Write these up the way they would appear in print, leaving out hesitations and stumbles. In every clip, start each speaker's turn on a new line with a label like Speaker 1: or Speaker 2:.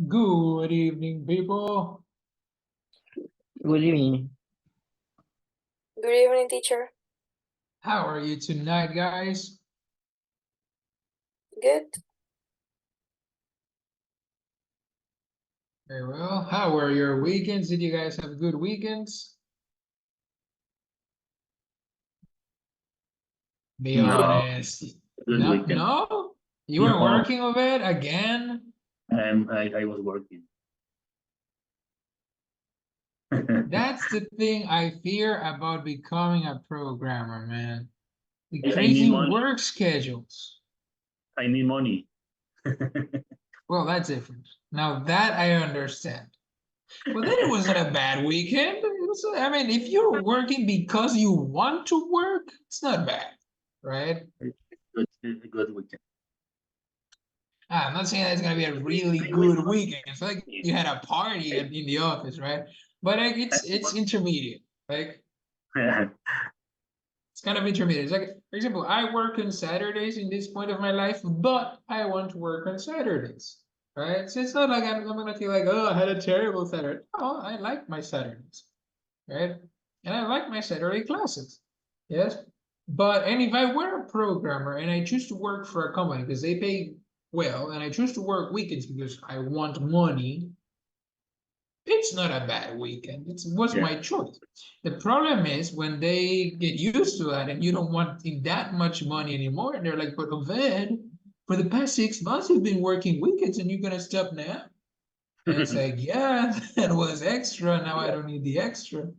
Speaker 1: Good evening, people.
Speaker 2: Good evening.
Speaker 3: Good evening, teacher.
Speaker 1: How are you tonight, guys?
Speaker 3: Good.
Speaker 1: Very well. How were your weekends? Did you guys have good weekends? Be
Speaker 2: No.
Speaker 1: honest.
Speaker 2: Good
Speaker 1: No,
Speaker 2: weekend.
Speaker 1: no? You were
Speaker 2: No.
Speaker 1: working of it again?
Speaker 2: I was working.
Speaker 1: That's the thing I fear about becoming a programmer, man. The
Speaker 2: I need
Speaker 1: crazy
Speaker 2: money.
Speaker 1: work schedules.
Speaker 2: I need money.
Speaker 1: Well, that's different. Now that I understand. Well, then it wasn't a bad weekend. I mean, if you're working because you want to work, it's not bad, right?
Speaker 2: Good weekend.
Speaker 1: I'm not saying that it's gonna be a really good weekend. It's like you had a party in the office, right? But like it's intermediate. Like it's kind of intermediate. It's like, for example, I work on Saturdays in this point of my life, but I want to work on Saturdays, right? So it's not like I'm gonna feel like, oh, I had a terrible Saturday. No, I like my Saturdays, right? And I like my Saturday classes, yes. But and if I were a programmer and I choose to work for a company because they pay well, and I choose to work weekends because I want money, it's not a bad weekend. It was my choice. The problem is when they get used to that and you don't want that much money anymore, and they're like, but Oved, for the past 6 months you've been working weekends and you're gonna stop now. And it's like, yeah, that was extra. Now I don't need the extra.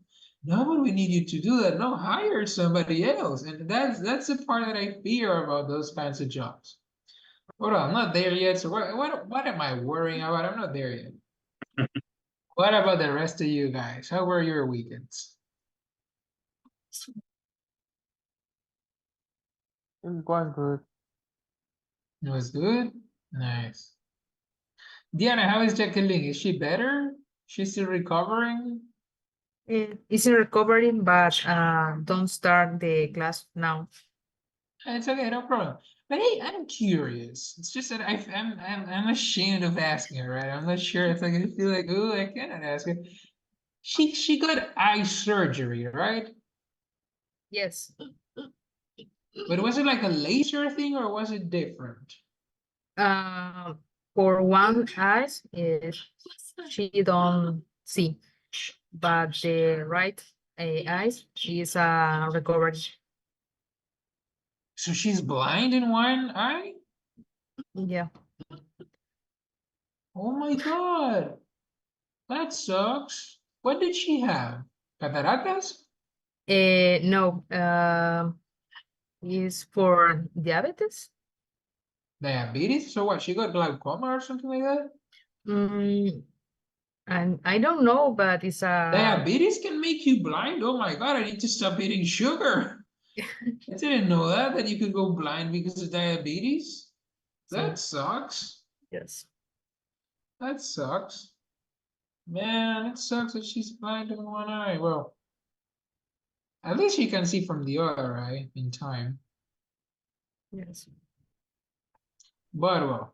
Speaker 1: No, but we need you to do that. No, hire somebody else. And that's the part that I fear about those kinds of jobs. Hold on, I'm not there yet. So what am I worrying about? I'm not there yet. What about the rest of you guys? How were your weekends?
Speaker 4: It was good.
Speaker 1: It was good? Nice. Diana, how is Jacqueline? Is she better? She's still recovering?
Speaker 5: It's in recovering, but don't start the class now.
Speaker 1: It's okay, no problem. But hey, I'm curious. It's just that I'm ashamed of asking her, right? I'm not sure if I can feel like, oh, I cannot ask her. She got eye surgery, right?
Speaker 5: Yes.
Speaker 1: But was it like a laser thing or was it different?
Speaker 5: For one eye, she don't see, but the right eye is recovered.
Speaker 1: So she's blind in one eye?
Speaker 5: Yeah.
Speaker 1: Oh my God. That sucks. What did she have? Cataratas?
Speaker 5: No. Is for diabetes.
Speaker 1: Diabetes? So what? She got glaucoma or something like that?
Speaker 5: And I don't know, but it's a
Speaker 1: Diabetes can make you blind? Oh my God, I need to stop eating sugar. I didn't know that you could go blind because of diabetes. That sucks.
Speaker 5: Yes.
Speaker 1: That sucks. Man, it sucks that she's blind in one eye. Well, at least she can see from the other eye in time.
Speaker 5: Yes.
Speaker 1: But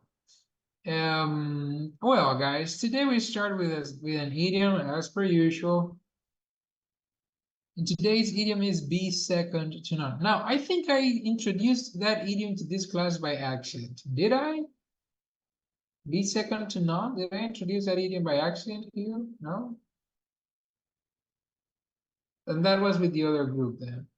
Speaker 1: well, guys, today we start with an idiom as per usual. And today's idiom is be second to none. Now, I think I introduced that idiom to this class by accident. Did I? Be second to none? Did I introduce that idiom by accident here? No? And that was with the other group then.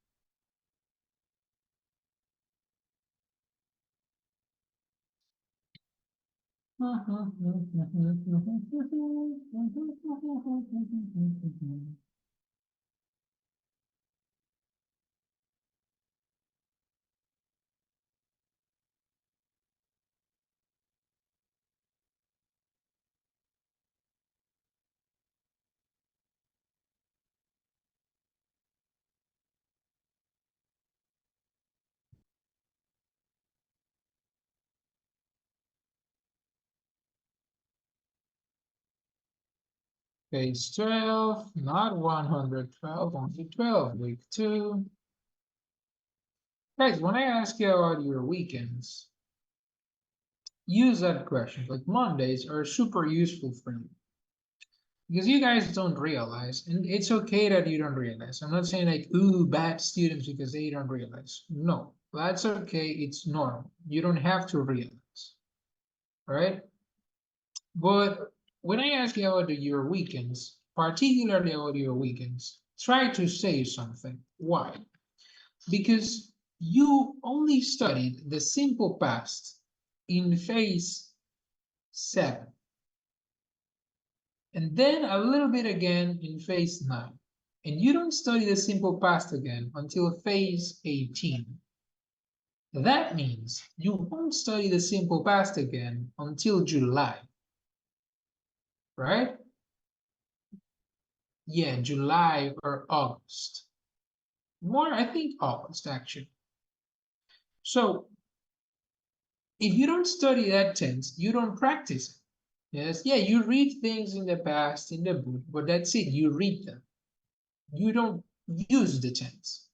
Speaker 1: Page 12, not 112, only 12, week 2. Guys, when I ask you about your weekends, use that question. Like Mondays are super useful for you. Because you guys don't realize, and it's okay that you don't realize. I'm not saying like, ooh, bad students because they don't realize. No, that's okay. It's normal. You don't have to realize. All right. But when I ask you about your weekends, particularly about your weekends, try to say something. Why? Because you only studied the simple past in phase 7. And then a little bit again in phase 9. And you don't study the simple past again until phase 18. That means you won't study the simple past again until July, right? Yeah, July or August. More, I think August actually. So if you don't study that tense, you don't practice it. Yes, yeah, you read things in the past in the book, but that's it, you read them. You don't use the tense.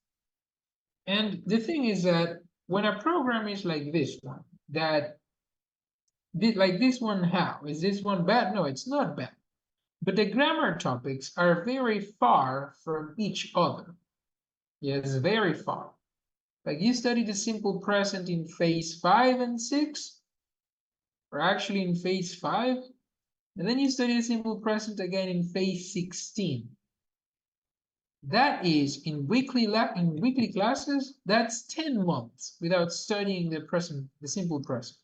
Speaker 1: And the thing is that when a program is like this one, that like this one, how? Is this one bad? No, it's not bad. But the grammar topics are very far from each other. Yes, very far. Like you study the simple present in phase 5 and 6, or actually in phase 5, and then you study the simple present again in phase 16. That is in weekly classes, that's 10 months without studying the simple present.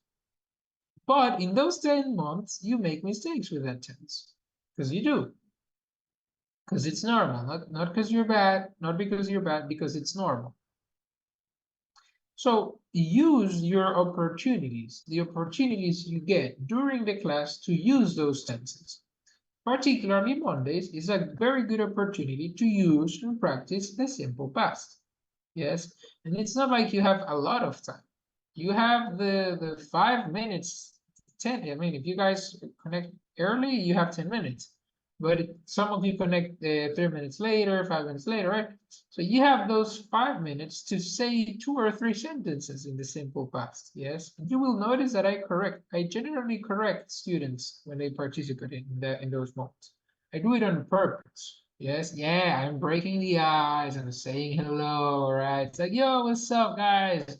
Speaker 1: But in those 10 months, you make mistakes with that tense. Because you do. Because it's normal, not because you're bad, not because you're bad, because it's normal. So use your opportunities, the opportunities you get during the class to use those tenses. Particularly Mondays is a very good opportunity to use and practice the simple past. Yes, and it's not like you have a lot of time. You have the 5 minutes, 10. I mean, if you guys connect early, you have 10 minutes. But some of you connect 3 minutes later, 5 minutes later, right? So you have those 5 minutes to say 2 or 3 sentences in the simple past. Yes, and you will notice that I generally correct students when they participate in those moments. I do it on purpose. Yes, yeah, I'm breaking the ice and saying hello, right? It's like, yo, what's up, guys?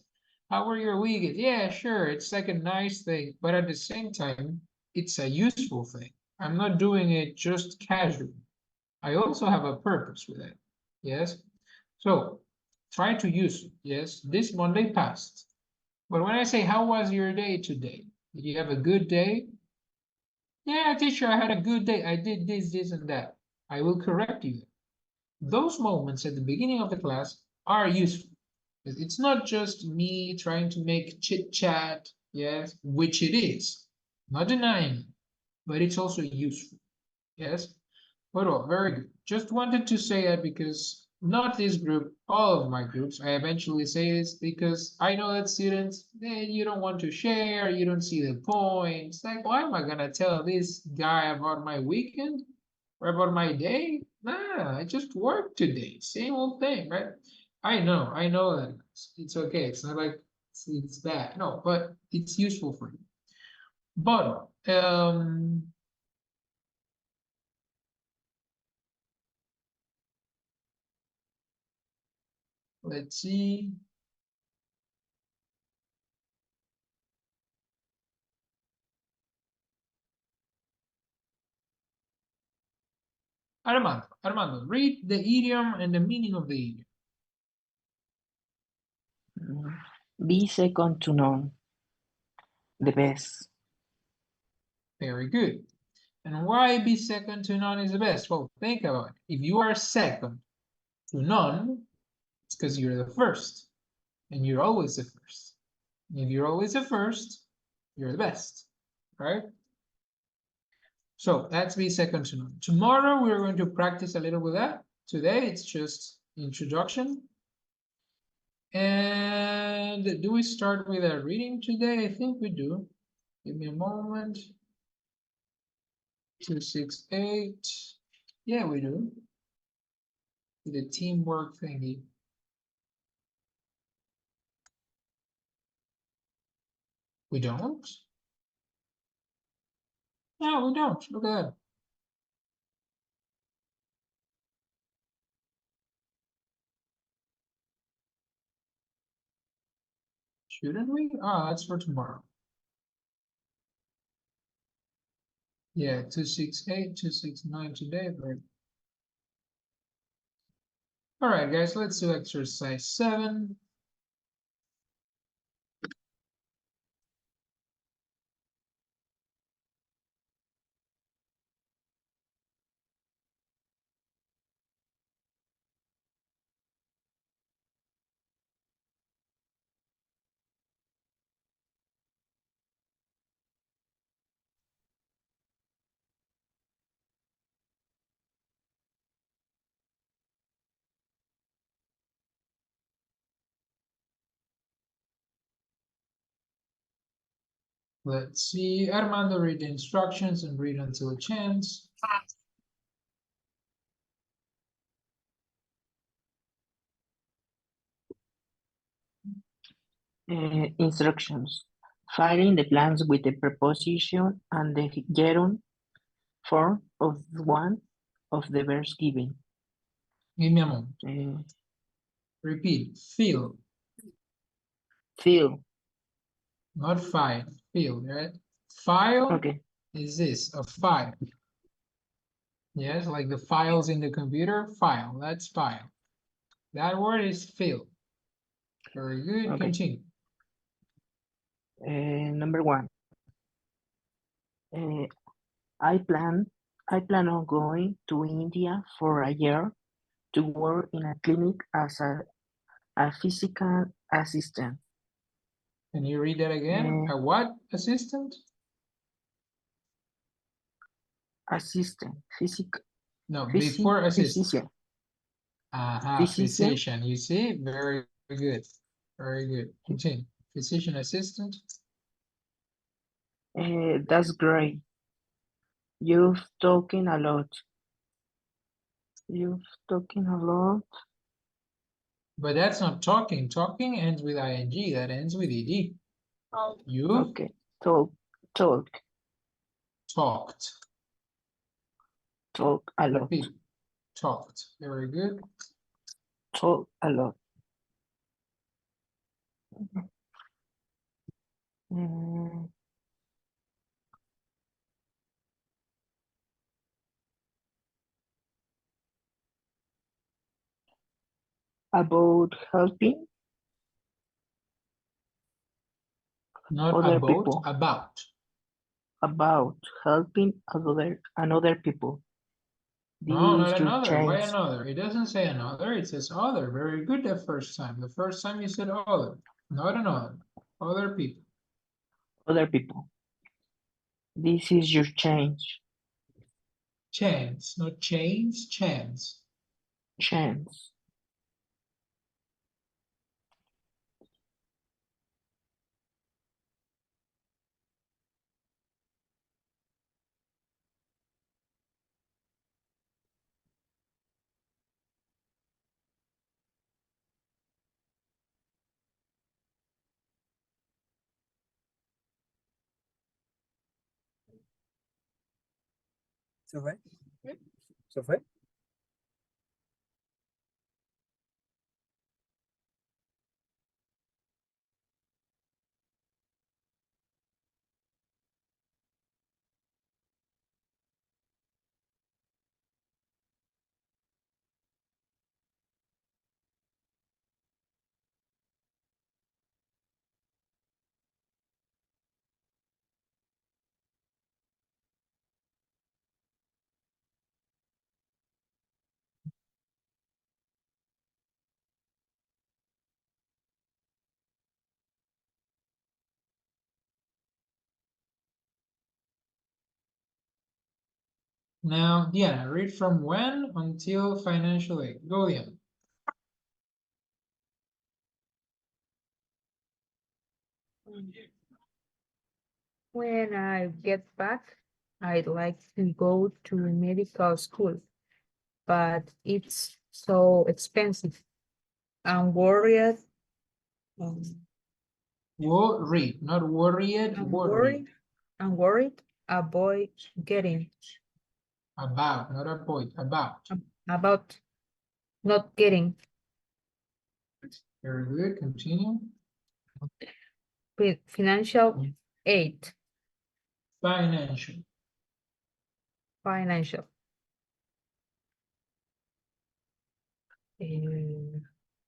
Speaker 1: How were your weekends? Yeah, sure. It's like a nice thing, but at the same time, it's a useful thing. I'm not doing it just casually. I also have a purpose with it. Yes. So try to use it. Yes. This Monday passed. But when I say, how was your day today? Did you have a good day? Yeah, teacher, I had a good day. I did this, this, and that. I will correct you. Those moments at the beginning of the class are useful. It's not just me trying to make chit chat, yes, which it is, not denying it, but it's also useful, yes. But oh, very good. Just wanted to say that because not this group, all of my groups, I eventually say this because I know that students, you don't want to share, you don't see the point. It's like, why am I gonna tell this guy about my weekend or about my day? Nah, I just worked today. Same old thing, right? I know that it's okay. It's not like it's bad. No, but it's useful for you. But let's see. Armando, read the idiom and the meaning of the idiom.
Speaker 4: Be second to none. The best.
Speaker 1: Very good. And why be second to none is the best? Well, think about it. If you are second to none, it's because you're the first, and you're always the first. And if you're always the first, you're the best, right? So that's be second to none. Tomorrow we're going to practice a little with that. Today it's just introduction. And do we start with a reading today? I think we do. Give me a moment. 268. Yeah, we do. The teamwork thingy. We don't? No, we don't. Look at that. Shouldn't we? Oh, that's for tomorrow. Yeah, 268, 269 today, but all right, guys, let's do exercise 7. Let's see. Armando, read the instructions and read until it chance.
Speaker 4: Instructions. Filing the plans with the preposition and the gerund form of one of the verbs given.
Speaker 1: Give me a moment.
Speaker 4: Uh,
Speaker 1: Repeat. Feel,
Speaker 4: fill.
Speaker 1: not file. Feel, right? File
Speaker 4: Okay.
Speaker 1: is this, a file. Yes, like the files in the computer. File, that's file. That word is fill. Very good.
Speaker 4: Okay.
Speaker 1: Continue.
Speaker 4: Number 1. I plan on going to India for a year to work in a clinic as a physical assistant.
Speaker 1: Can you read that again? A what assistant?
Speaker 4: Assistant.
Speaker 1: No, before assistant.
Speaker 4: Physician.
Speaker 1: Aha,
Speaker 4: Physician.
Speaker 1: physician. You see? Very good. Very good. Continue. Physician assistant.
Speaker 4: That's great. You've talking a lot. You've talking a lot.
Speaker 1: But that's not talking. Talking ends with ing. That ends with ed. You
Speaker 4: Okay. Talk
Speaker 1: talked.
Speaker 4: a lot.
Speaker 1: Repeat. Talked. Very good.
Speaker 4: Talk a lot. Mm, about helping
Speaker 1: Not
Speaker 4: other
Speaker 1: about,
Speaker 4: people.
Speaker 1: about.
Speaker 4: About helping another people.
Speaker 1: No,
Speaker 4: This
Speaker 1: not
Speaker 4: your
Speaker 1: another. Why
Speaker 4: change.
Speaker 1: another? It doesn't say another. It says other. Very good the first time. The first time you said other. Not another. Other people.
Speaker 4: Other people. This is your change.
Speaker 1: Chance. Not chains. Chance.
Speaker 4: Chance.
Speaker 6: ¿Se fue? ¿Se fue?
Speaker 1: Now, Diana, read from when until financial aid. Go, Diana.
Speaker 5: When I get back, I'd like to go to medical school, but it's so expensive. I'm worried. um,
Speaker 1: Worried, not worried.
Speaker 5: I'm
Speaker 1: Worried.
Speaker 5: worried. I'm worried avoid getting,
Speaker 1: About, not avoid, about.
Speaker 5: about not getting
Speaker 1: Very good, continue.
Speaker 5: financial aid,
Speaker 1: Financial.
Speaker 5: financial. Eh,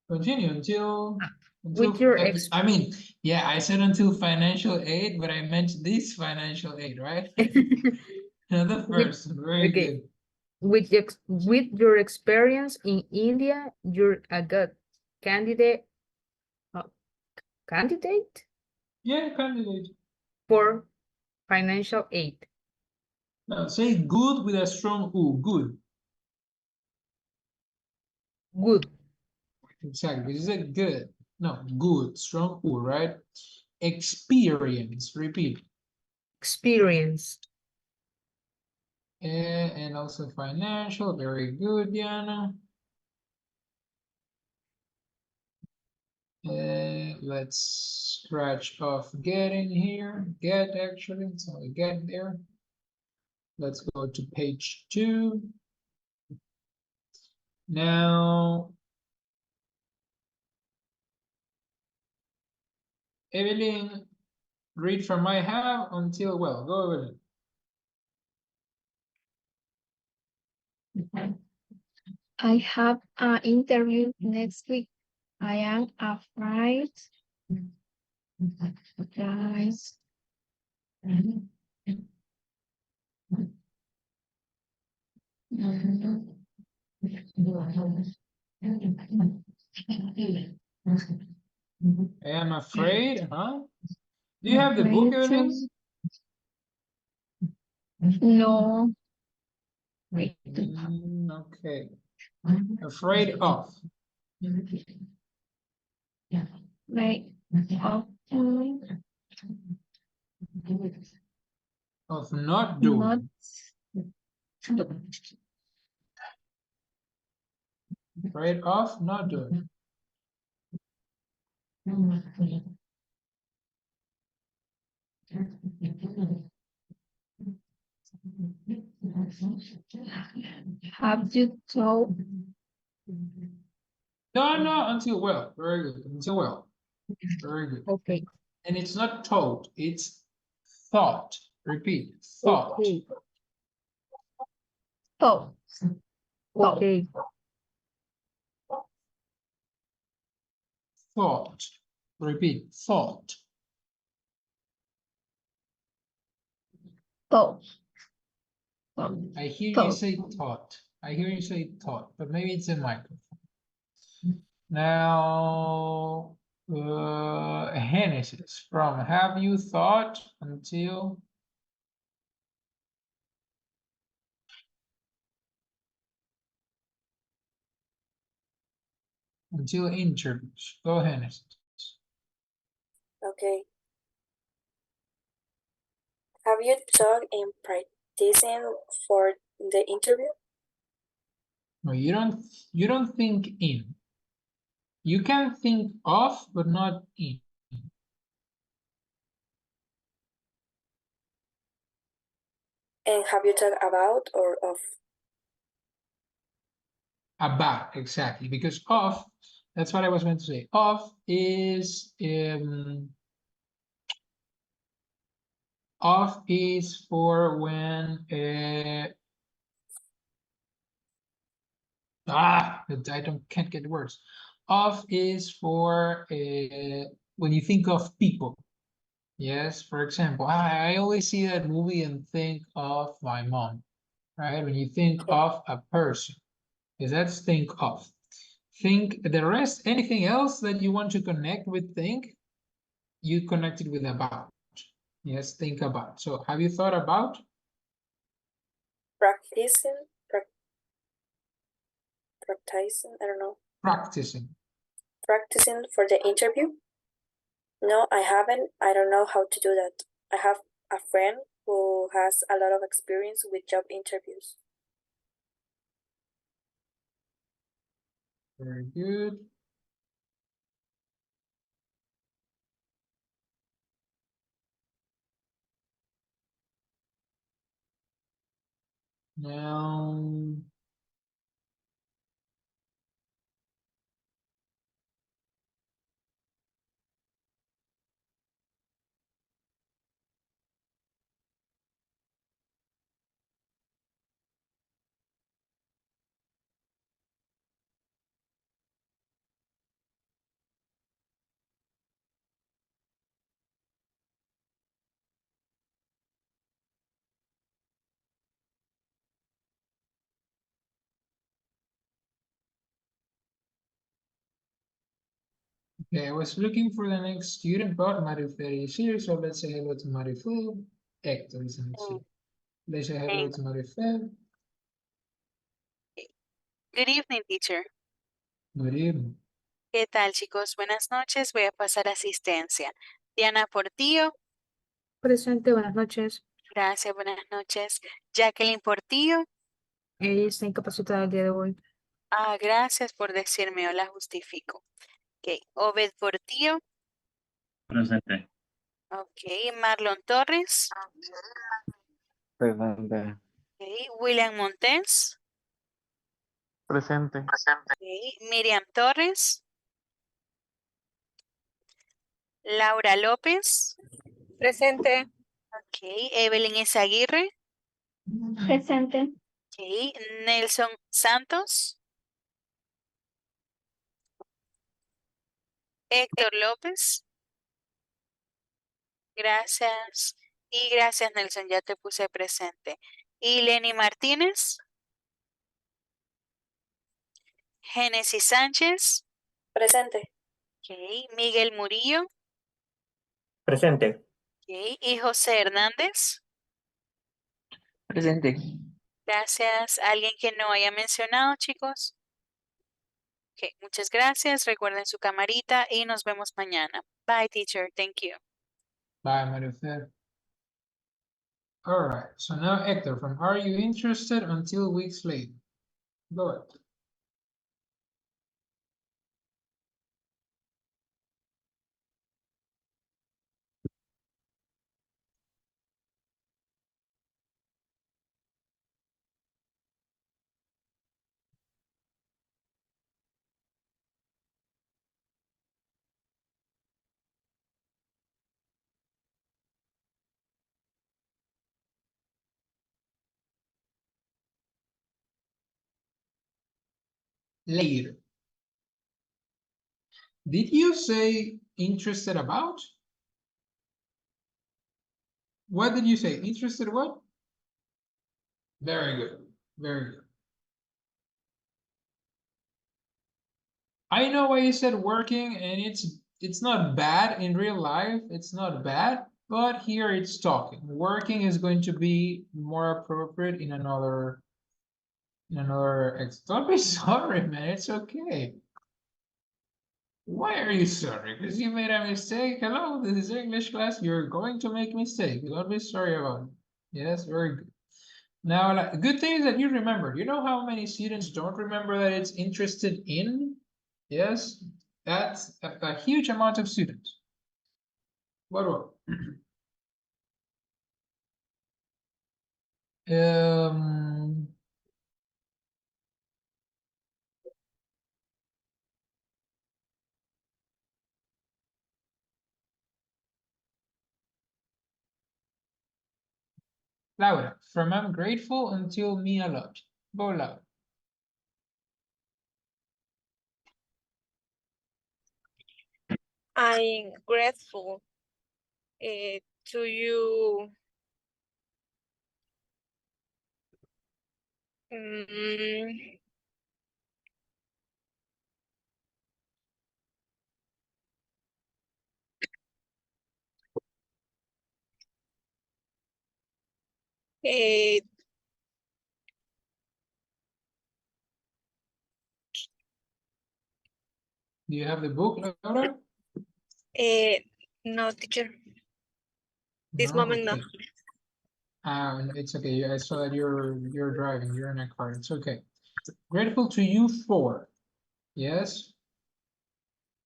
Speaker 1: Continue until,
Speaker 5: with your
Speaker 1: I mean, yeah, I said until financial aid, but I meant this financial aid, right? The first, very
Speaker 5: okay.
Speaker 1: good.
Speaker 5: With your experience in India, you're a good candidate, uh, candidate
Speaker 1: Yeah, candidate.
Speaker 5: for financial aid.
Speaker 1: Now say good with a strong U, good.
Speaker 5: Good.
Speaker 1: Exactly, this is a good. No, good, strong U, right? Experience, repeat.
Speaker 5: Experience.
Speaker 1: And also financial, very good, Diana. Let's scratch off getting here. Get actually, so we get there. Let's go to page 2. Now, Evelyn, read from I have until well. Go Evelyn.
Speaker 7: I have an interview next week. I am afraid. Guys.
Speaker 1: I am afraid, huh? Do you have the book, Evelyn?
Speaker 7: No.
Speaker 1: Okay. Afraid of.
Speaker 7: Like,
Speaker 1: Of not doing.
Speaker 7: not.
Speaker 1: Afraid of not doing.
Speaker 7: Have you told?
Speaker 1: No, no, until well. Very good. Until well. Very good.
Speaker 5: Okay.
Speaker 1: And it's not told, it's thought. Repeat, thought.
Speaker 5: Okay.
Speaker 7: Oh.
Speaker 5: Okay.
Speaker 1: Thought. Repeat, thought.
Speaker 7: Oh.
Speaker 1: I hear you
Speaker 7: Thought.
Speaker 1: say thought. I hear you say thought, but maybe it's a microphone. Now, Genesis from have you thought until interviews. Go Genesis.
Speaker 3: Okay. Have you talked in practicing for the interview?
Speaker 1: No, you don't think in. You can think of, but not in.
Speaker 3: And have you talked about or of?
Speaker 1: About, exactly, because of, that's what I was going to say. Of is for when I can't get words. Of is for when you think of people. Yes, for example, I always see that movie and think of my mom, right? When you think of a person, is that's think of. Think the rest, anything else that you want to connect with think, you connect it with about. Yes, think about. So have you thought about?
Speaker 3: Practicing? Practicing? I don't know.
Speaker 1: Practicing.
Speaker 3: Practicing for the interview? No, I haven't. I don't know how to do that. I have a friend who has a lot of experience with job interviews.
Speaker 1: Very good. Now, okay, I was looking for the next student, but Marifer is here, so let's say hello to Marifer. Hector is not here. Let's say hello to Marifer.
Speaker 8: Good evening, teacher.
Speaker 1: Good evening.
Speaker 8: ¿Qué tal, chicos? Buenas noches. Voy a pasar asistencia. Diana Portillo.
Speaker 5: Presente, buenas noches.
Speaker 8: Gracias, buenas noches. Jacqueline Portillo.
Speaker 5: Ella está incapacitada el día de hoy.
Speaker 8: Ah, gracias por decirme, yo la justifico. Ok, Obed Portillo.
Speaker 2: Presente.
Speaker 8: Ok, Marlon Torres.
Speaker 6: Presente.
Speaker 8: Ok, William Montes.
Speaker 4: Presente.
Speaker 8: Ok, Miriam Torres. Laura López.
Speaker 7: Presente.
Speaker 8: Ok, Evelyn Izaguirre.
Speaker 7: Presente.
Speaker 8: Ok, Nelson Santos. Héctor López. Gracias. Y gracias, Nelson, ya te puse presente. Y Lenny Martínez. Génesis Sánchez.
Speaker 3: Presente.
Speaker 8: Ok, Miguel Murillo.
Speaker 6: Presente.
Speaker 8: Ok, y José Hernández.
Speaker 4: Presente.
Speaker 8: Gracias. ¿Alguien que no haya mencionado, chicos? Ok, muchas gracias. Recuerden su camarita y nos vemos mañana. Bye, teacher. Thank you.
Speaker 1: Bye, Marifer. All right, so now Hector from Are You Interested until weeks later. Go ahead. Later. Did you say interested about? What did you say? Interested what? Very good. Very good. I know why you said working, and it's not bad in real life. It's not bad, but here it's talking. Working is going to be more appropriate in another don't be sorry, man. It's okay. Why are you sorry? Because you made a mistake. Hello, this is English class. You're going to make mistakes. Don't be sorry about it. Yes, very good. Now, like, good thing is that you remembered. You know how many students don't remember that it's interested in? Yes, that's a huge amount of students. What? Um, Laura, from I'm grateful until me a lot. Go, Laura.
Speaker 7: I'm grateful to you. Mm, eh,
Speaker 1: Do you have the book, Laura?
Speaker 7: no, teacher. This
Speaker 1: No,
Speaker 7: moment, no.
Speaker 1: okay. It's okay. I saw that you're driving. You're in a car. It's okay. Grateful to you for. Yes.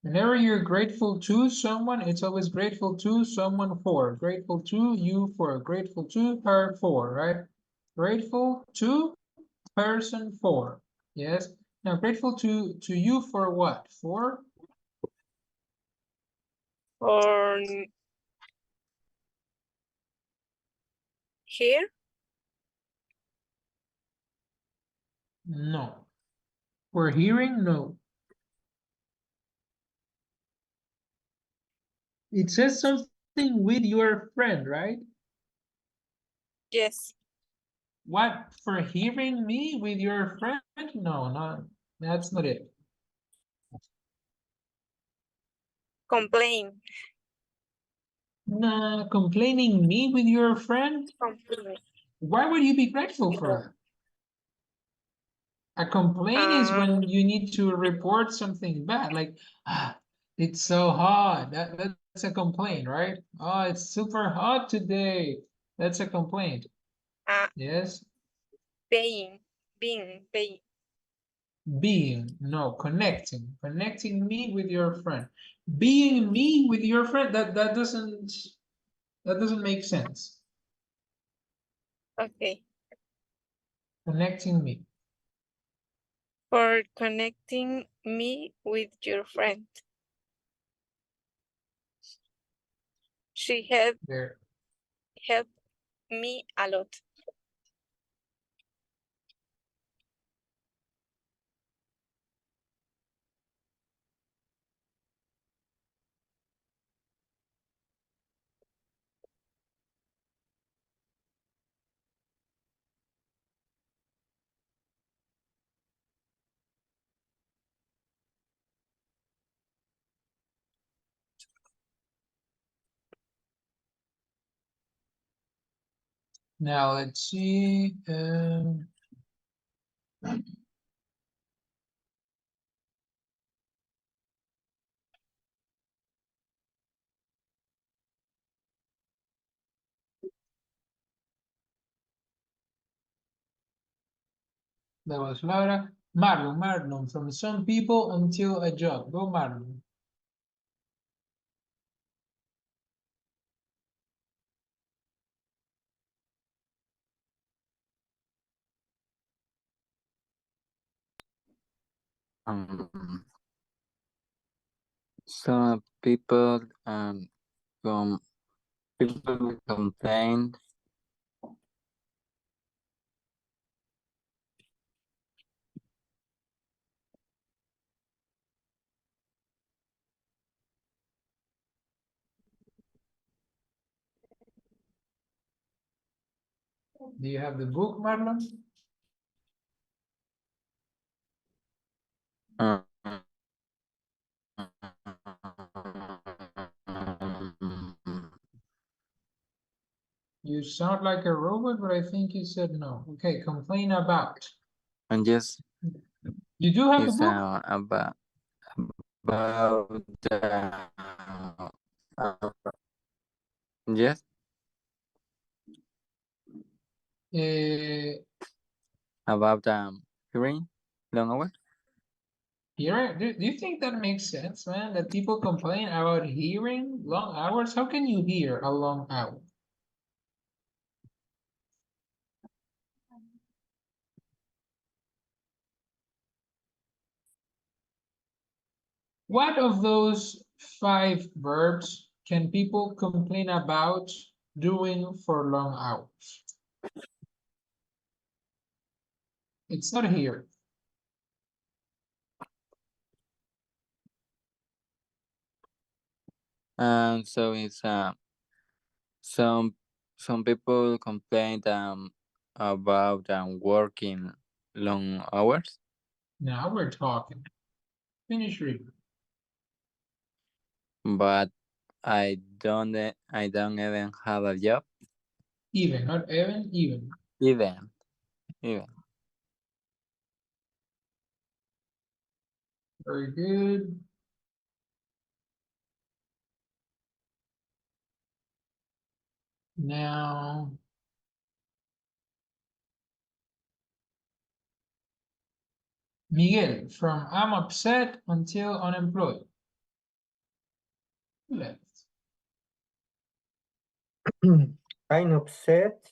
Speaker 1: Whenever you're grateful to someone, it's always grateful to someone for. Grateful to you for. Grateful to her for, right? Grateful to person 4. Yes. Now grateful to you for what? For
Speaker 9: For here,
Speaker 1: no. For hearing, no. It says something with your friend, right?
Speaker 9: yes.
Speaker 1: What, for hearing me with your friend? No, that's not it.
Speaker 9: Complain.
Speaker 1: Nah, complaining me with your friend?
Speaker 9: Complain.
Speaker 1: Why would you be grateful for that? A complaint is when you need to report something bad, like, it's so hot. That's a complaint, right? Oh, it's super hot today. That's a complaint.
Speaker 9: Uh,
Speaker 1: Yes.
Speaker 9: paying. Paying.
Speaker 1: Being, no, connecting me with your friend. Being me with your friend, that doesn't make sense.
Speaker 9: Okay.
Speaker 1: Connecting me.
Speaker 9: For connecting me with your friend. She
Speaker 1: There.
Speaker 9: helped me a lot.
Speaker 1: Now let's see. That was Laura. Marlon, from some people until a job. Go Marlon.
Speaker 10: Some people com people will complain.
Speaker 1: Do you have the book, Marlon?
Speaker 10: Um,
Speaker 1: You sound like a robot, but I think you said no. Okay, complain about.
Speaker 10: and yes,
Speaker 1: You do have the
Speaker 10: it's
Speaker 1: book?
Speaker 10: about yes,
Speaker 1: Uh,
Speaker 10: about hearing long hours.
Speaker 1: Hearing, do you think that makes sense, man? That people complain about hearing long hours? How can you hear a long hour? What of those 5 verbs can people complain about doing for long hours? It's not here.
Speaker 10: And so it's some some people complain about working long hours,
Speaker 1: Now we're talking. Finish reading.
Speaker 10: but I don't even have a job.
Speaker 1: Even, not even, even.
Speaker 10: Even.
Speaker 1: Very good. Now, Miguel, from I'm upset until unemployed. Left.
Speaker 6: I'm upset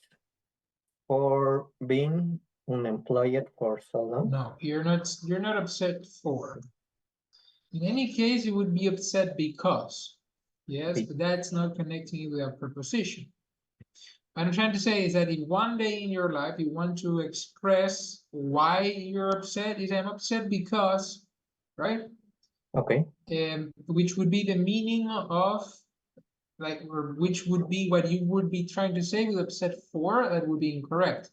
Speaker 6: for being unemployed for so long?
Speaker 1: No, you're not upset for. In any case, you would be upset because. Yes, but that's not connecting it with a preposition. What I'm trying to say is that if one day in your life you want to express why you're upset, is I'm upset because, right?
Speaker 6: Okay.
Speaker 1: Which would be the meaning of, like, or which would be what you would be trying to say with upset for, that would be incorrect.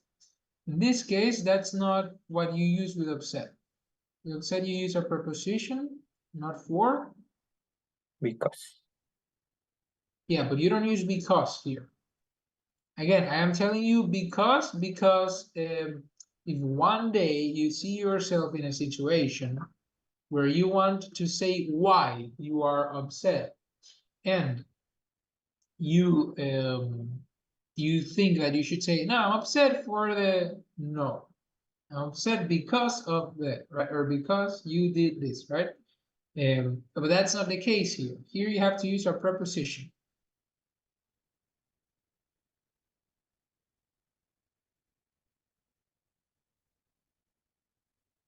Speaker 1: In this case, that's not what you use with upset. With upset, you use a preposition, not for.
Speaker 6: Because.
Speaker 1: Yeah, but you don't use because here. Again, I am telling you because if one day you see yourself in a situation where you want to say why you are upset, and you you think that you should say, no, I'm upset for the, no, I'm upset because of the, right, or because you did this, right? But that's not the case here. Here you have to use a preposition.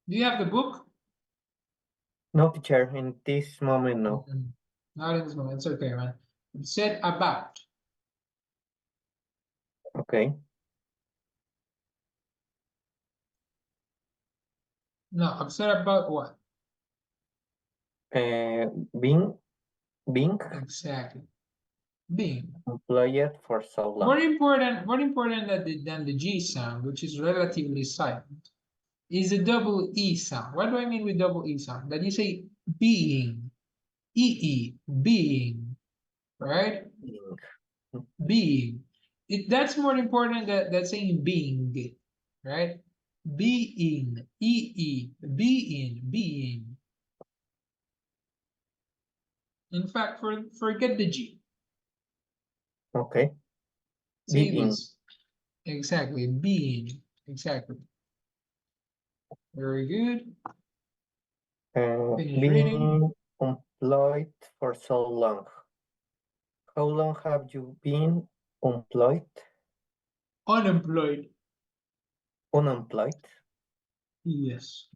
Speaker 1: Do you have the book?
Speaker 6: No, teacher, in this moment, no.
Speaker 1: Not in this moment. It's okay, man. Upset about.
Speaker 6: Okay.
Speaker 1: No, upset about what?
Speaker 6: Being
Speaker 1: Exactly. Being.
Speaker 6: employed for so long.
Speaker 1: More important than the G sound, which is relatively silent, is the double E sound. What do I mean with double E sound? That you say being, being, right? Being. That's more important than saying being, right? Being, being. In fact, forget the G.
Speaker 6: Okay.
Speaker 1: Say
Speaker 6: Being.
Speaker 1: this. Exactly, being. Exactly. Very good. Finish reading.
Speaker 6: Being employed for so long. How long have you been employed?
Speaker 1: Unemployed.
Speaker 6: Unemployed?
Speaker 1: Yes.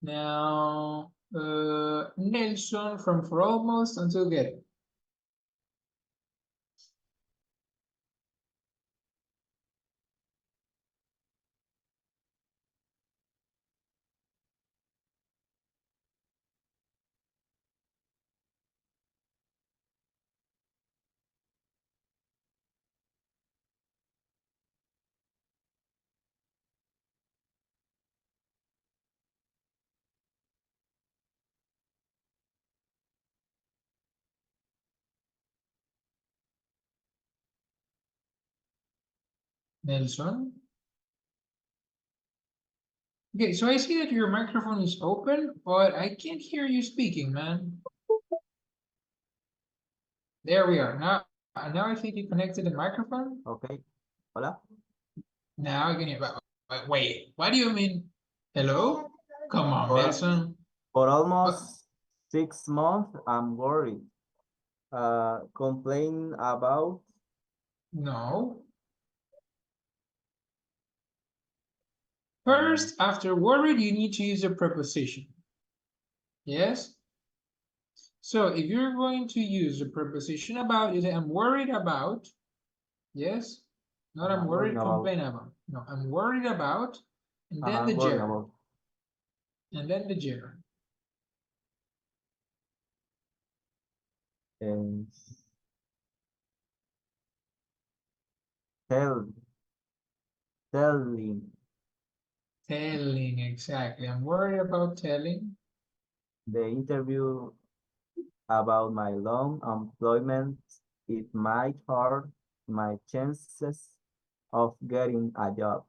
Speaker 1: Now, Nelson from For Almost until Get It. Nelson. Okay, so I see that your microphone is open, but I can't hear you speaking, man. There we are. Now I think you connected the microphone.
Speaker 11: Okay. Hola.
Speaker 1: Now I can hear. But wait, what do you mean? Hello? Come on,
Speaker 11: For,
Speaker 1: Nelson.
Speaker 11: for almost 6 months, I'm worried. Complain about
Speaker 1: No. First, after worried, you need to use a preposition. Yes? So if you're going to use a preposition about, you say, I'm worried about. Yes? Not I'm worried, complain about. No, I'm worried about. And then the
Speaker 11: worried
Speaker 1: gerund.
Speaker 11: about.
Speaker 1: And then the gerund.
Speaker 11: And telling.
Speaker 1: Telling, exactly. I'm worried about telling.
Speaker 11: The interview about my long employment, it might hurt my chances of getting a job.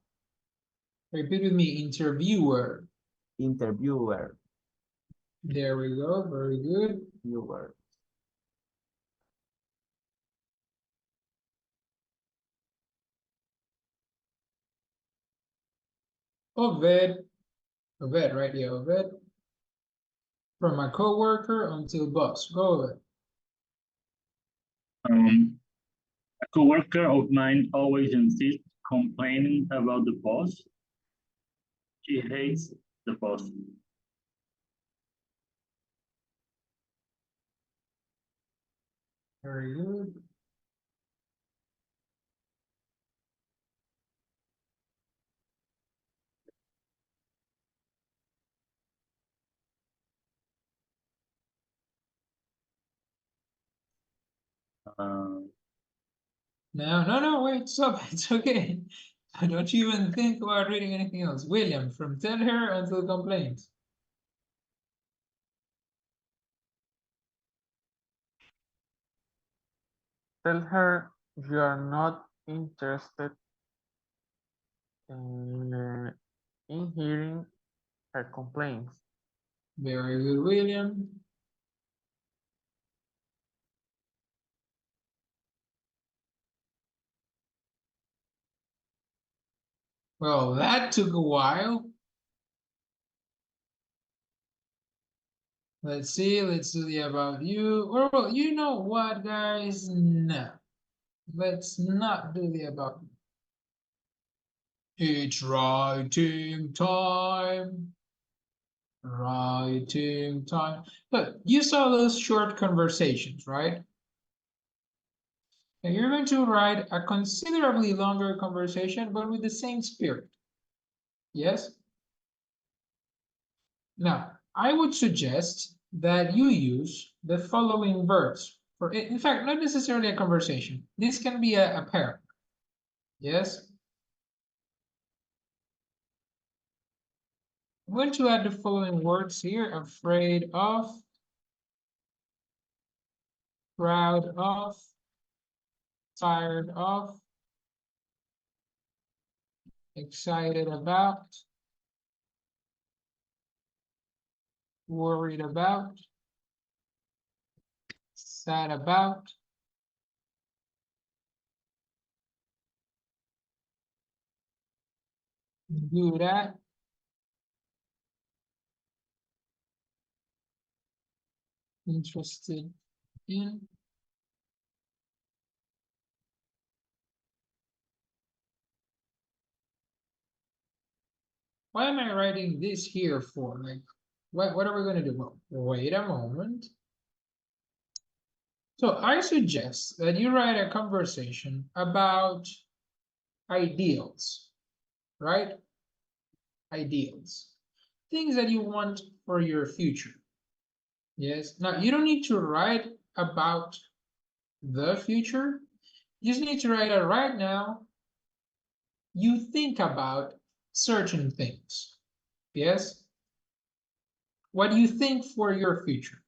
Speaker 1: Repeat with me, interviewer.
Speaker 11: Interviewer.
Speaker 1: There we go, very good.
Speaker 11: Viewer.
Speaker 1: Obed. Obed, right? Yeah, Obed. From my coworker until boss. Go Obed.
Speaker 2: A coworker of mine always insists complaining about the boss. She hates the boss.
Speaker 1: Very good.
Speaker 2: Uh,
Speaker 1: No, wait, stop. It's okay. Don't you even think about reading anything else. William, from tell her until complaints.
Speaker 4: Tell her you are not interested in hearing her complaints.
Speaker 1: Very good, William. Well, that took a while. Let's see, let's do the about you. Or, well, you know what, guys? No. Let's not do the about you. It's writing time. Writing time. Look, you saw those short conversations, right? And you're going to write a considerably longer conversation, but with the same spirit. Yes? Now, I would suggest that you use the following verbs. For, in fact, not necessarily a conversation. This can be a pair. Yes? I'm going to add the following words here. Afraid of, proud of, tired of, excited about, worried about, sad about, good at, interested in. Why am I writing this here for? Like, what are we going to do? Well, wait a moment. So I suggest that you write a conversation about ideals, right? Ideals. Things that you want for your future. Yes. Now, you don't need to write about the future. You just need to write it right now. You think about certain things. Yes. What do you think for your future?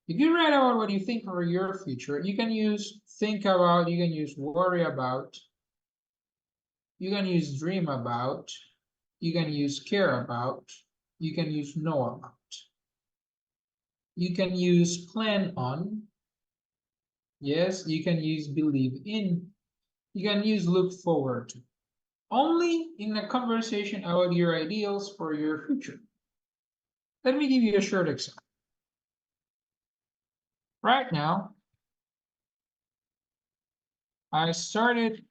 Speaker 1: If you write about what you think for your future, you can use think about, you can use worry about, you can use dream about, you can use care about, you can use know about. You can use plan on, yes, you can use believe in, you can use look forward to. Only in a conversation about your ideals for your future. Let me give you a short example. Right now, I started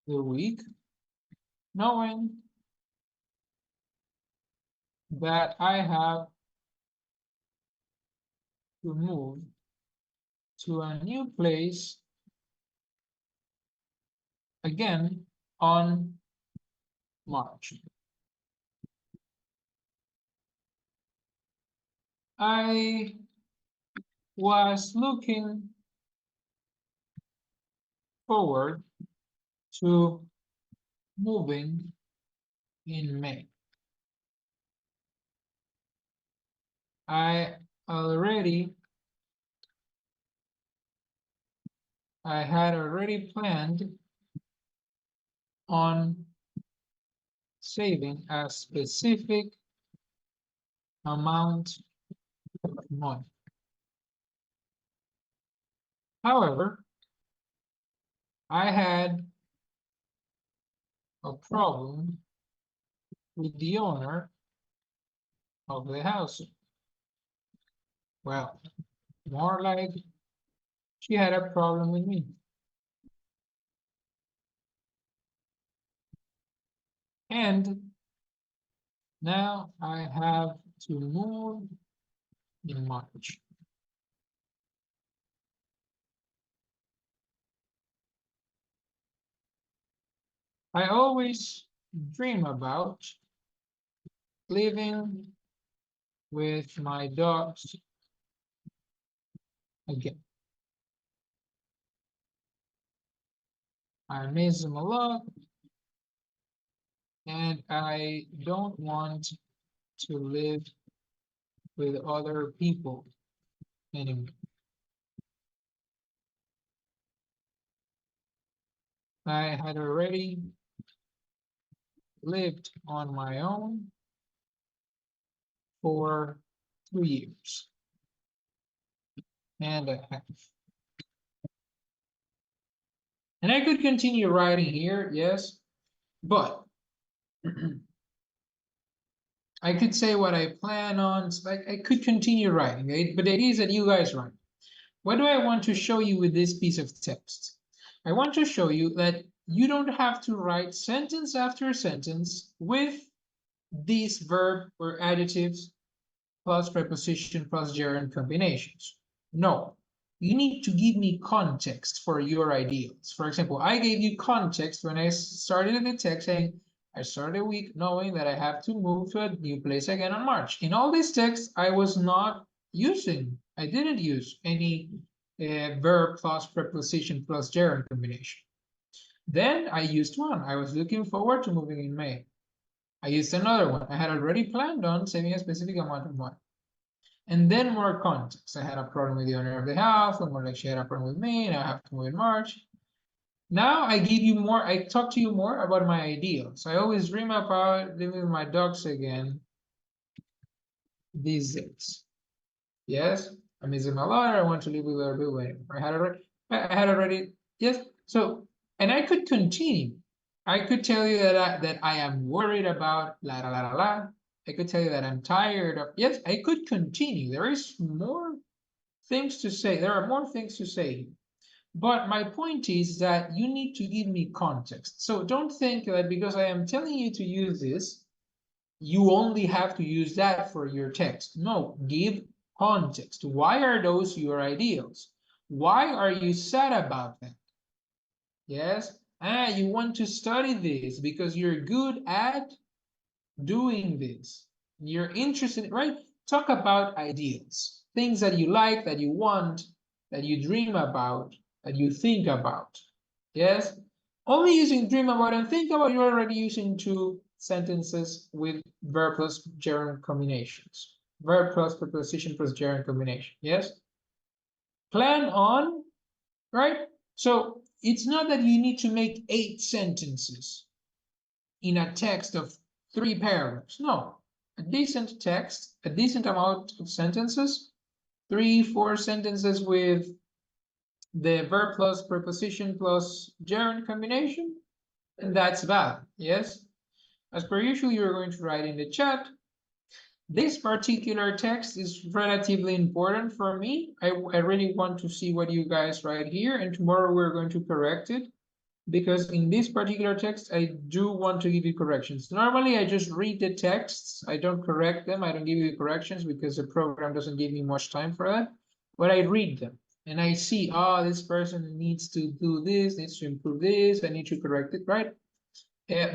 Speaker 1: the week knowing that I have to move to a new place again on March. I was looking forward to moving in May. I had already planned on saving a specific amount of money. However, I had a problem with the owner of the house. Well, more like she had a problem with me. And now I have to move in March. I always dream about living with my dogs again. I miss them a lot, and I don't want to live with other people anymore. I had already lived on my own for 3 years and a half. And I could continue writing here, yes, but I could say what I plan on. Like I could continue writing, right? But the idea is that you guys write. What do I want to show you with this piece of text? I want to show you that you don't have to write sentence after sentence with these verb or adjectives plus preposition plus gerund combinations. No, you need to give me context for your ideals. For example, I gave you context when I started the text saying, I started a week knowing that I have to move to a new place again on March. In all these texts, I didn't use any verb plus preposition plus gerund combination. Then I used one. I was looking forward to moving in May. I used another one. I had already planned on saving a specific amount of money. And then more context. I had a problem with the owner of the house, and more like she had a problem with me, and I have to move in March. Now I talk to you more about my ideals. I always dream about living with my dogs again these days. Yes, I miss them a lot. I want to live with other people anymore. I had already, yes. So, and I could continue. I could tell you that I am worried about la la la la la. I could tell you that I'm tired of, yes, I could continue. There is more things to say. There are more things to say. But my point is that you need to give me context. So don't think that because I am telling you to use this, you only have to use that for your text. No, give context. Why are those your ideals? Why are you sad about that? Yes, you want to study this because you're good at doing this. You're interested, right? Talk about ideals, things that you like, that you want, that you dream about, that you think about. Yes, only using dream about and think about, you're already using 2 sentences with verb plus gerund combinations. Verb plus preposition plus gerund combination. Yes, plan on, right? So it's not that you need to make 8 sentences in a text of 3 paragraphs. No, a decent text, a decent amount of sentences, 3, 4 sentences with the verb plus preposition plus gerund combination, and that's valid. Yes, as per usual, you're going to write in the chat. This particular text is relatively important for me. I really want to see what you guys write here, and tomorrow we're going to correct it, because in this particular text, I do want to give you corrections. Normally, I just read the texts. I don't correct them. I don't give you corrections because the program doesn't give me much time for that. But I read them and I see, oh, this person needs to do this, needs to improve this. I need to correct it, right?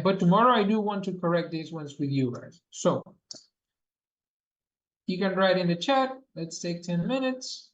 Speaker 1: But tomorrow, I do want to correct these ones with you guys. So you can write in the chat. Let's take 10 minutes.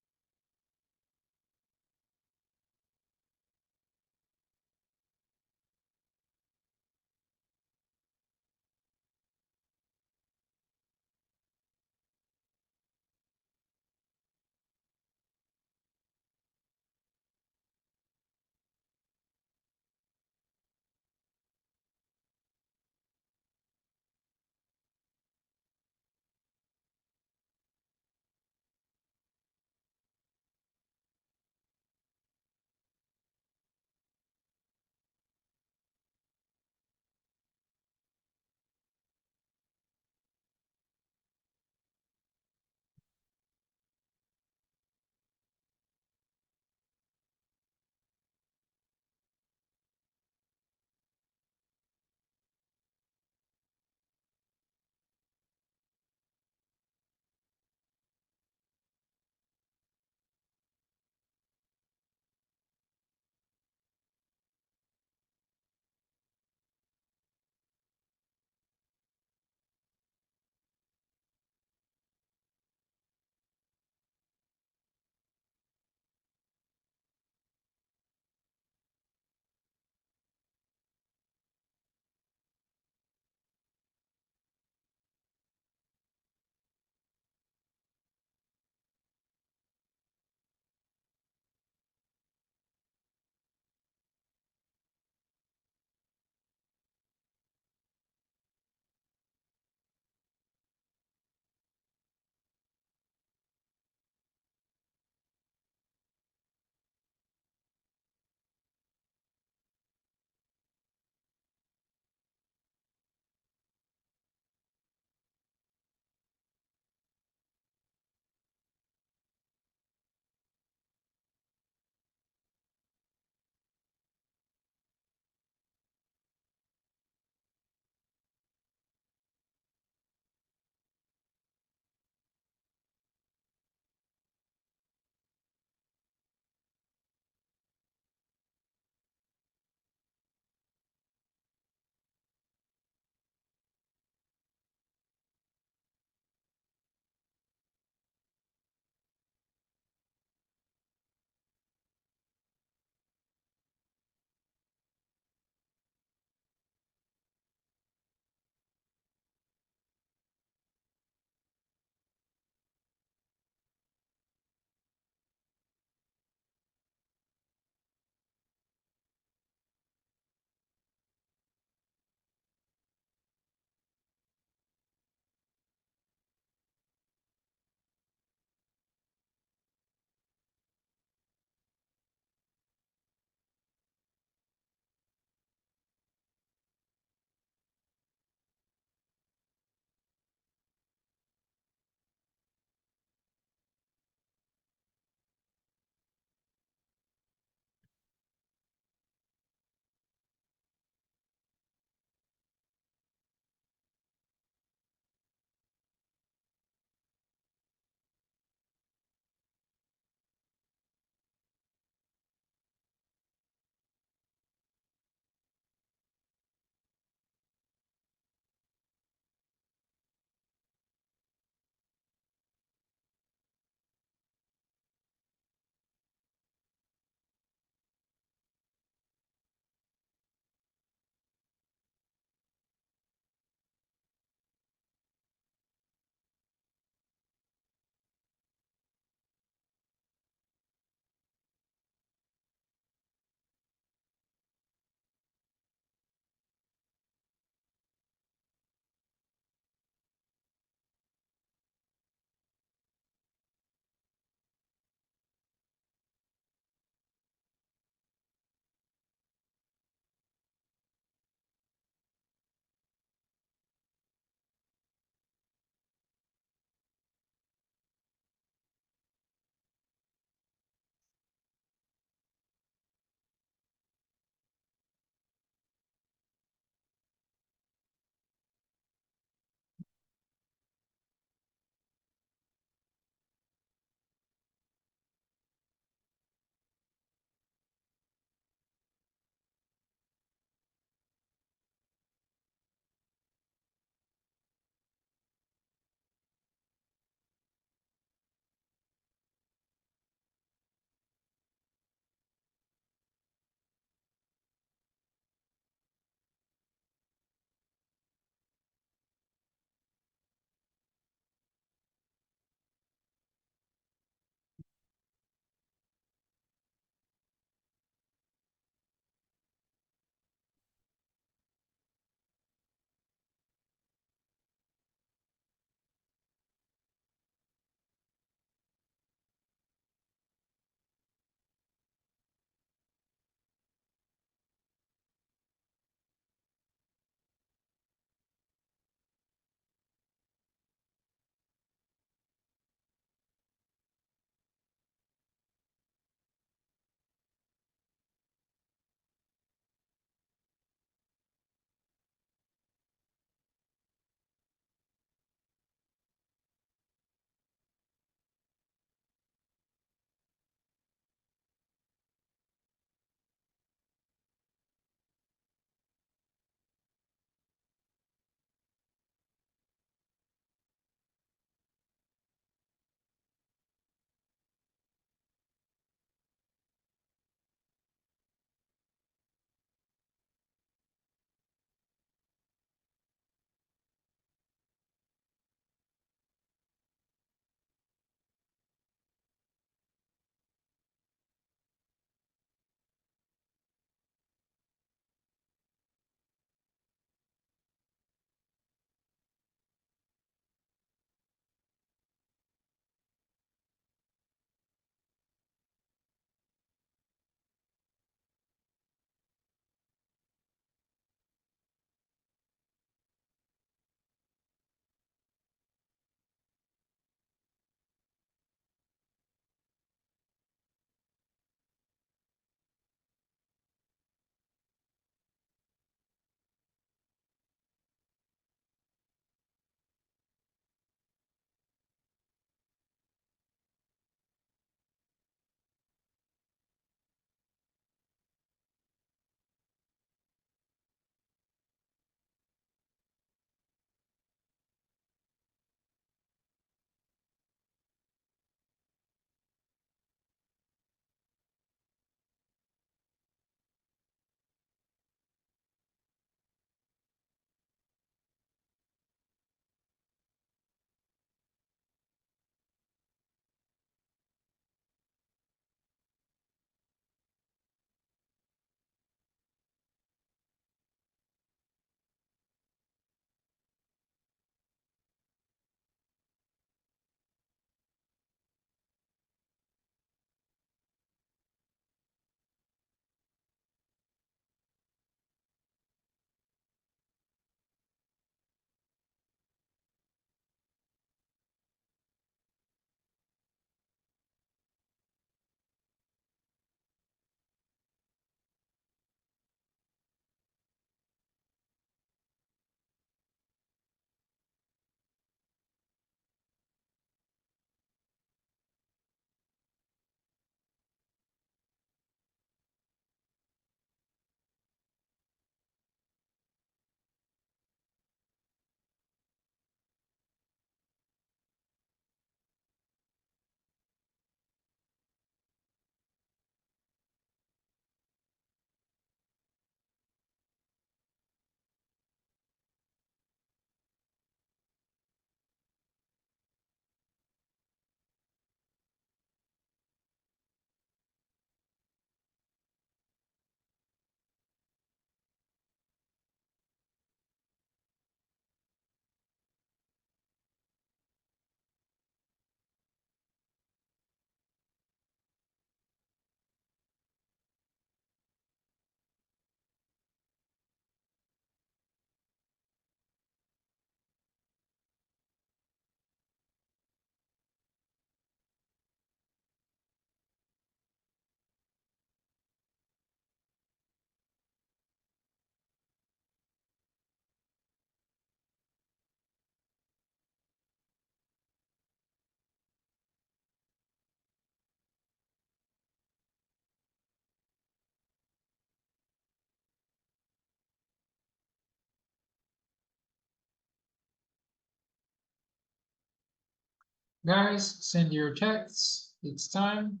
Speaker 1: Guys, send your texts. It's time.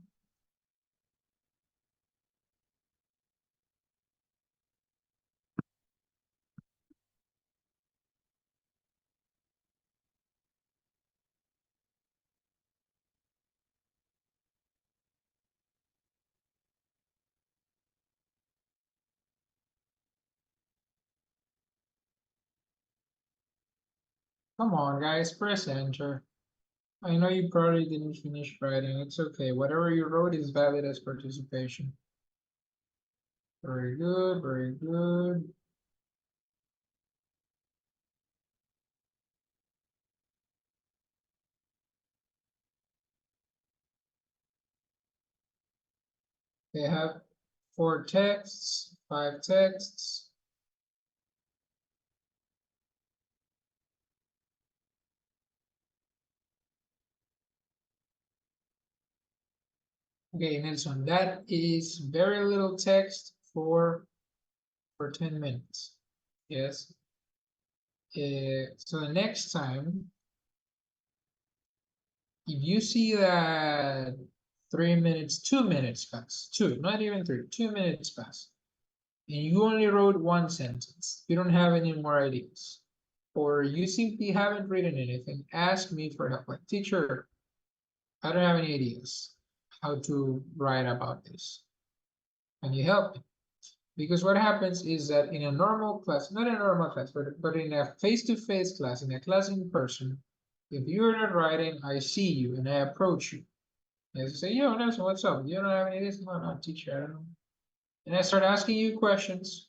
Speaker 1: Come on, guys, press enter. I know you probably didn't finish writing. It's okay. Whatever you wrote is valid as participation. Very good, very good. They have 4 texts, 5 texts. Okay, Nelson, that is very little text for 10 minutes. Yes. So the next time, if you see that 3 minutes, 2 minutes pass, 2, not even 3, 2 minutes pass, and you only wrote 1 sentence, you don't have any more ideas, or you simply haven't written anything, ask me for help. Like, teacher, I don't have any ideas how to write about this. Can you help me? Because what happens is that in a normal class, not a normal class, but in a face-to-face class, in a class in person, if you're not writing, I see you and I approach you. And I say, yo, Nelson, what's up? You don't have any of this? No, no, teacher, I don't know. And I start asking you questions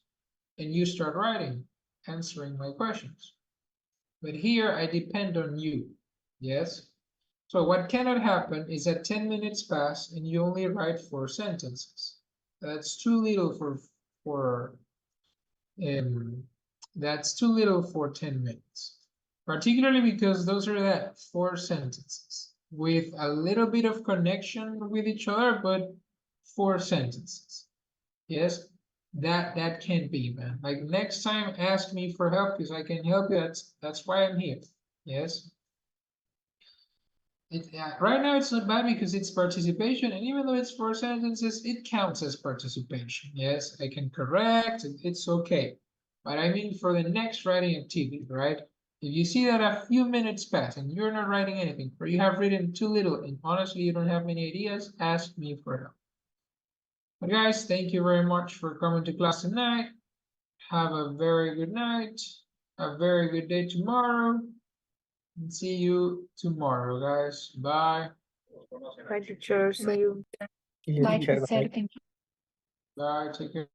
Speaker 1: and you start writing, answering my questions. But here I depend on you. Yes? So what cannot happen is that 10 minutes pass and you only write 4 sentences. That's too little for that's too little for 10 minutes, particularly because those are that 4 sentences with a little bit of connection with each other, but 4 sentences. Yes, that can't be, man. Like, next time, ask me for help because I can help you. That's why I'm here. Yes. Right now it's not bad because it's participation, and even though it's 4 sentences, it counts as participation. Yes, I can correct, it's okay. But I mean for the next writing activity, right? If you see that a few minutes pass and you're not writing anything, or you have written too little and honestly you don't have many ideas, ask me for help. But guys, thank you very much for coming to class tonight. Have a very good night, a very good day tomorrow. And see you tomorrow, guys. Bye.
Speaker 5: Bye, teacher. See you.
Speaker 6: See you,
Speaker 7: Bye,
Speaker 6: teacher.
Speaker 7: teacher.
Speaker 6: Bye.
Speaker 7: Thank you.
Speaker 1: Bye. Take care.